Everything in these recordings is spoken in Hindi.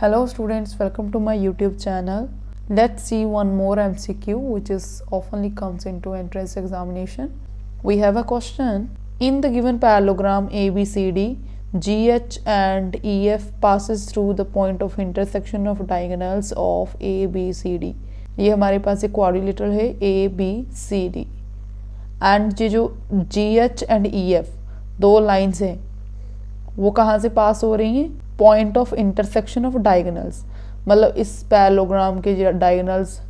Hello students, welcome to my YouTube channel. Let's see one more MCQ which is oftenly comes into entrance examination. We have a question. In the given parallelogram ABCD, GH and EF passes through the point of intersection of diagonals of ABCD. ये हमारे पास एक क्वाड्रिलेटरल है ABCD एंड ये जो GH एंड EF दो लाइंस हैं वो कहाँ से पास हो रही हैं? Point of intersection of diagonals, मतलब इस पैरेललोग्राम के डायगोनल्स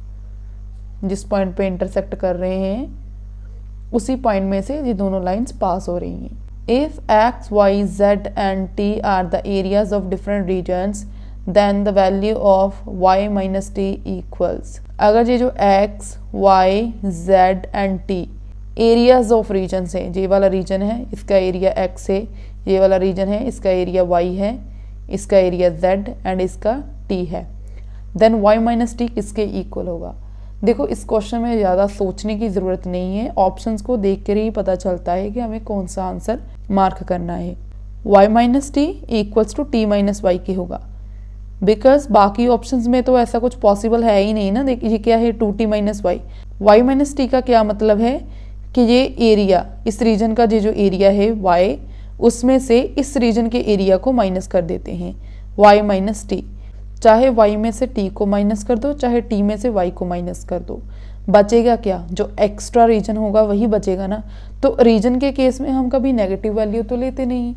जिस पॉइंट पे इंटरसेक्ट कर रहे हैं उसी पॉइंट में से ये दोनों लाइंस पास हो रही हैं. If x y z and t are the areas of different regions then the value of y minus T equals. अगर ये जो x, y, z and t areas of region है, ये वाला रीजन है इसका एरिया x है, ये वाला रीजन है इसका एरिया y है, इसका एरिया z एंड इसका t है, देन y माइनस टी किसके इक्वल होगा. देखो इस क्वेश्चन में ज़्यादा सोचने की ज़रूरत नहीं है, ऑप्शंस को देख कर ही पता चलता है कि हमें कौन सा आंसर मार्क करना है. y minus T equals to T minus y के होगा, बिकॉज बाकी ऑप्शंस में तो ऐसा कुछ पॉसिबल है ही नहीं ना. देखिए क्या है 2t minus y. Y minus t का क्या मतलब है कि ये एरिया, इस रीजन का जो एरिया है y, उसमें से इस रीजन के एरिया को माइनस कर देते हैं y माइनस टी. चाहे y में से t को माइनस कर दो, चाहे t में से y को माइनस कर दो, बचेगा क्या? जो एक्स्ट्रा रीजन होगा वही बचेगा ना. तो रीजन के केस में हम कभी नेगेटिव वैल्यू तो लेते नहीं.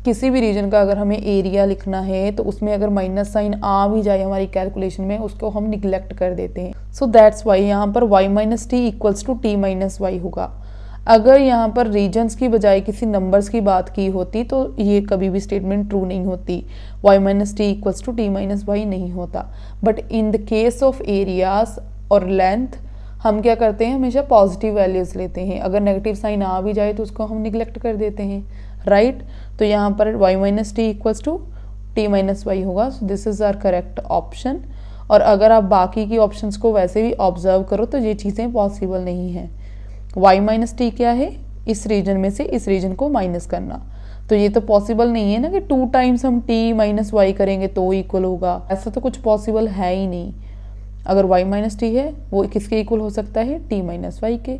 किसी भी रीजन का अगर हमें एरिया लिखना है तो उसमें अगर माइनस साइन आ भी जाए हमारी कैलकुलेशन में, उसको हम निगलेक्ट कर देते हैं. सो दैट्स वाई यहाँ पर y minus T equals to T minus Y होगा. अगर यहाँ पर रीजन्स की बजाय किसी नंबर्स की बात की होती तो ये कभी भी स्टेटमेंट ट्रू नहीं होती, y minus T equals to T minus y नहीं होता. But in the case of areas और लेंथ हम क्या करते हैं, हमेशा पॉजिटिव वैल्यूज लेते हैं. अगर नेगेटिव साइन आ भी जाए तो उसको हम निगलेक्ट कर देते हैं, राइट. तो यहाँ पर y minus T equals to T minus Y होगा. So this is our correct option. और अगर आप बाकी की ऑप्शंस को वैसे भी ऑब्जर्व करो तो ये चीज़ें पॉसिबल नहीं हैं. y माइनस टी क्या है? इस रीजन में से इस रीजन को माइनस करना. तो ये तो पॉसिबल नहीं है ना कि 2 टाइम्स हम t माइनस वाई करेंगे तो इक्वल होगा. ऐसा तो कुछ पॉसिबल है ही नहीं. अगर y माइनस टी है वो किसके इक्वल हो सकता है? t माइनस वाई के.